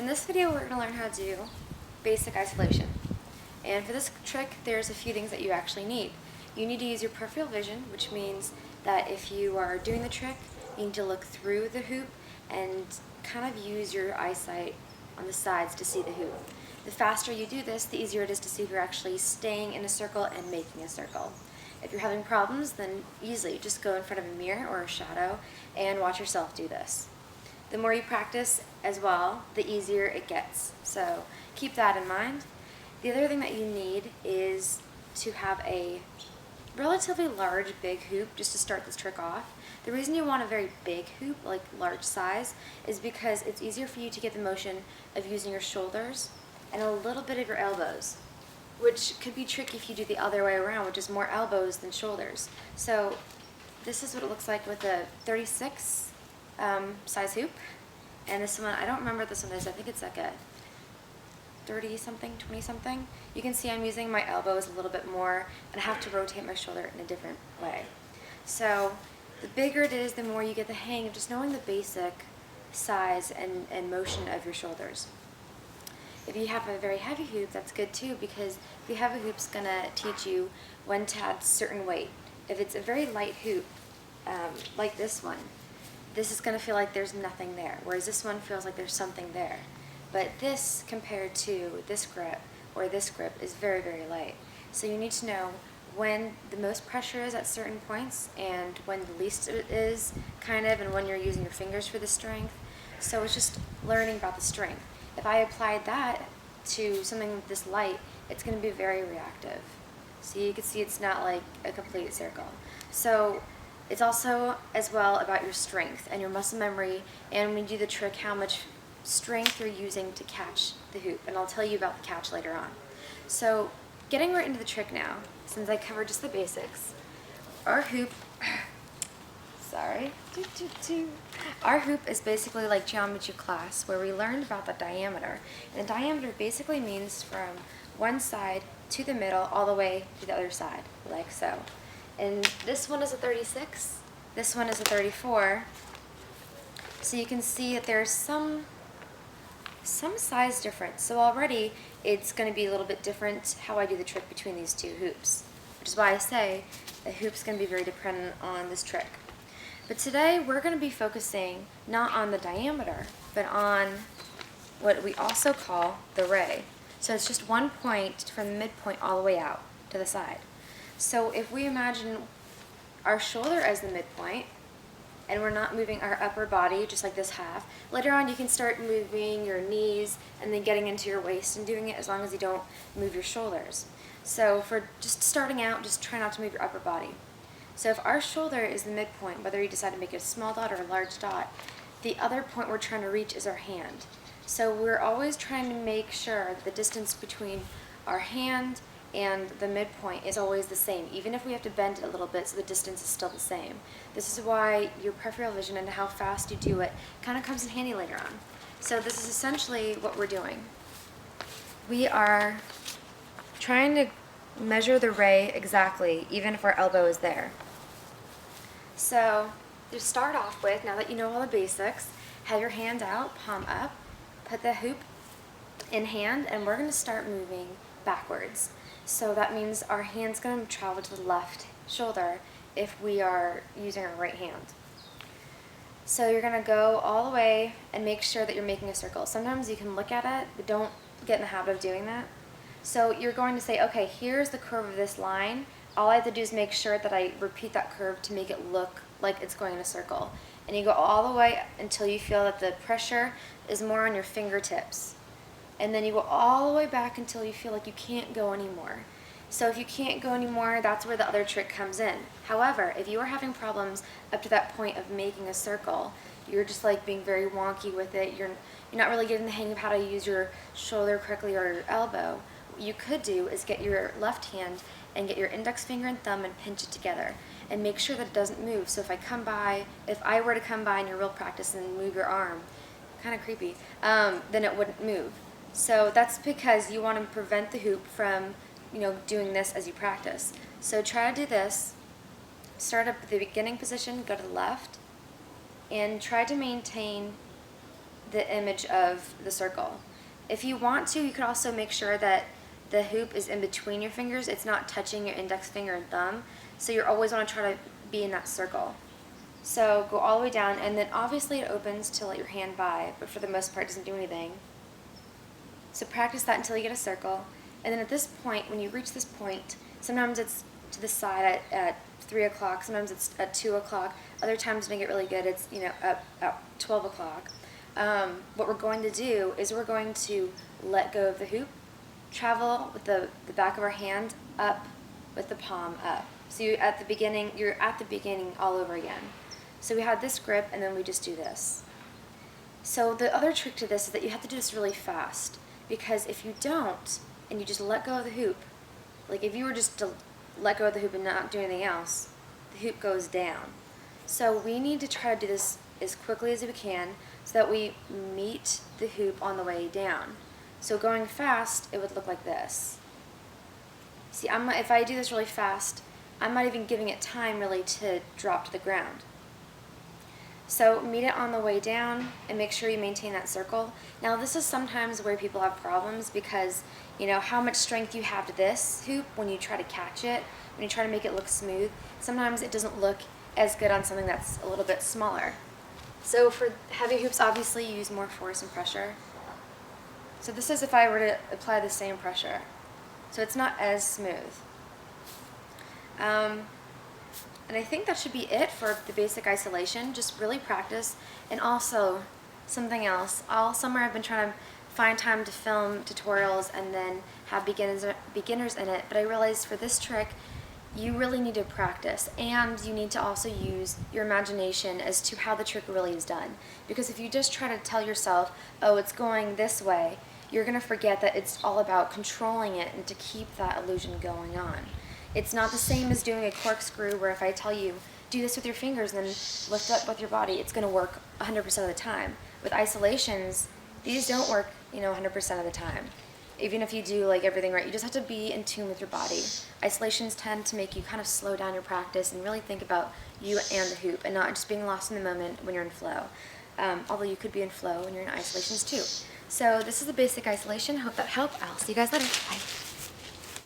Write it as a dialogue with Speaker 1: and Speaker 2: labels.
Speaker 1: In this video, we're going to learn how to do basic isolation. And for this trick, there's a few things that you actually need. You need to use your peripheral vision, which means that if you are doing the trick, you need to look through the hoop and kind of use your eyesight on the sides to see the hoop. The faster you do this, the easier it is to see if you're actually staying in a circle and making a circle. If you're having problems, then easily just go in front of a mirror or a shadow and watch yourself do this. The more you practice as well, the easier it gets. So keep that in mind. The other thing that you need is to have a relatively large, big hoop just to start this trick off. The reason you want a very big hoop, like large size, is because it's easier for you to get the motion of using your shoulders and a little bit of your elbows, which could be tricky if you do the other way around, which is more elbows than shoulders. So this is what it looks like with a 36 size hoop. And this one, I don't remember what this one is. I think it's like a 30-something, 20-something. You can see I'm using my elbows a little bit more, and I have to rotate my shoulder in a different way. So the bigger it is, the more you get the hang of just knowing the basic size and motion of your shoulders. If you have a very heavy hoop, that's good too, because the heavy hoop's going to teach you when to add certain weight. If it's a very light hoop, like this one, this is going to feel like there's nothing there, whereas this one feels like there's something there. But this, compared to this grip or this grip, is very, very light. So you need to know when the most pressure is at certain points and when the least it is, kind of, and when you're using your fingers for the strength. So it's just learning about the strength. If I applied that to something this light, it's going to be very reactive. So you can see it's not like a complete circle. So it's also as well about your strength and your muscle memory, and when you do the trick, how much strength you're using to catch the hoop. And I'll tell you about the catch later on. So getting right into the trick now, since I covered just the basics, our hoop, our hoop is basically like geometry class, where we learned about the diameter. And the diameter basically means from one side to the middle all the way to the other side, like so. And this one is a 36, this one is a 34. So you can see that there's some size difference. So already it's going to be a little bit different how I do the trick between these two hoops, which is why I say the hoop's going to be very dependent on this trick. But today we're going to be focusing not on the diameter, but on what we also call the ray. So it's just one point from the midpoint all the way out to the side. So if we imagine our shoulder as the midpoint, and we're not moving our upper body just like this half, later on you can start moving your knees and then getting into your waist and doing it as long as you don't move your shoulders. So for just starting out, just try not to move your upper body. So if our shoulder is the midpoint, whether you decide to make it a small dot or a large dot, the other point we're trying to reach is our hand. So we're always trying to make sure that the distance between our hand and the midpoint is always the same, even if we have to bend it a little bit so the distance is still the same. This is why your peripheral vision and how fast you do it kind of comes in handy later on. So this is essentially what we're doing. We are trying to measure the ray exactly, even if our elbow is there. So to start off with, now that you know all the basics, have your hand out, palm up, put the hoop in hand, and we're going to start moving backwards. So that means our hand's going to travel to the left shoulder if we are using our right hand. So you're going to go all the way and make sure that you're making a circle. Sometimes you can look at it, but don't get in the habit of doing that. So you're going to say, okay, here's the curve of this line. All I have to do is make sure that I repeat that curve to make it look like it's going in a circle. And you go all the way until you feel that the pressure is more on your fingertips. And then you go all the way back until you feel like you can't go anymore. So if you can't go anymore, that's where the other trick comes in. However, if you are having problems up to that point of making a circle, you're just like being very wonky with it, you're not really getting the hang of how to use your shoulder correctly or your elbow, what you could do is get your left hand and get your index finger and thumb and pinch it together and make sure that it doesn't move. So if I were to come by in your real practice and move your arm, kind of creepy, then it wouldn't move. So that's because you want to prevent the hoop from, doing this as you practice. So try to do this. Start up at the beginning position, go to the left, and try to maintain the image of the circle. If you want to, you could also make sure that the hoop is in between your fingers. It's not touching your index finger and thumb. So you always want to try to be in that circle. So go all the way down, and then obviously it opens to let your hand by, but for the most part it doesn't do anything. So practice that until you get a circle. And then at this point, when you reach this point, sometimes it's to the side at 3 o'clock, sometimes it's at 2 o'clock, other times when you get really good, it's at 12 o'clock. What we're going to do is we're going to let go of the hoop, travel with the back of our hand up with the palm up. So you're at the beginning all over again. So we have this grip, and then we just do this. So the other trick to this is that you have to do this really fast, because if you don't, and you just let go of the hoop, like if you were just to let go of the hoop and not do anything else, the hoop goes down. So we need to try to do this as quickly as we can so that we meet the hoop on the way down. So going fast, it would look like this. See, if I do this really fast, I'm not even giving it time really to drop to the ground. So meet it on the way down and make sure you maintain that circle. Now this is sometimes where people have problems because how much strength you have to this hoop when you try to catch it, when you try to make it look smooth, sometimes it doesn't look as good on something that's a little bit smaller. So for heavy hoops, obviously you use more force and pressure. So this is if I were to apply the same pressure. So it's not as smooth. And I think that should be it for the basic isolation. Just really practice. And also, something else. All summer I've been trying to find time to film tutorials and then have beginners in it. But I realized for this trick, you really need to practice. And you need to also use your imagination as to how the trick really is done. Because if you just try to tell yourself, oh, it's going this way, you're going to forget that it's all about controlling it and to keep that illusion going on. It's not the same as doing a corkscrew where if I tell you, do this with your fingers and then lift up with your body, it's going to work 100% of the time. With isolations, these don't work 100% of the time. Even if you do everything right, you just have to be in tune with your body. Isolations tend to make you kind of slow down your practice and really think about you and the hoop and not just being lost in the moment when you're in flow. Although you could be in flow when you're in isolations too. So this is the basic isolation. Hope that helped. I'll see you guys later. Bye.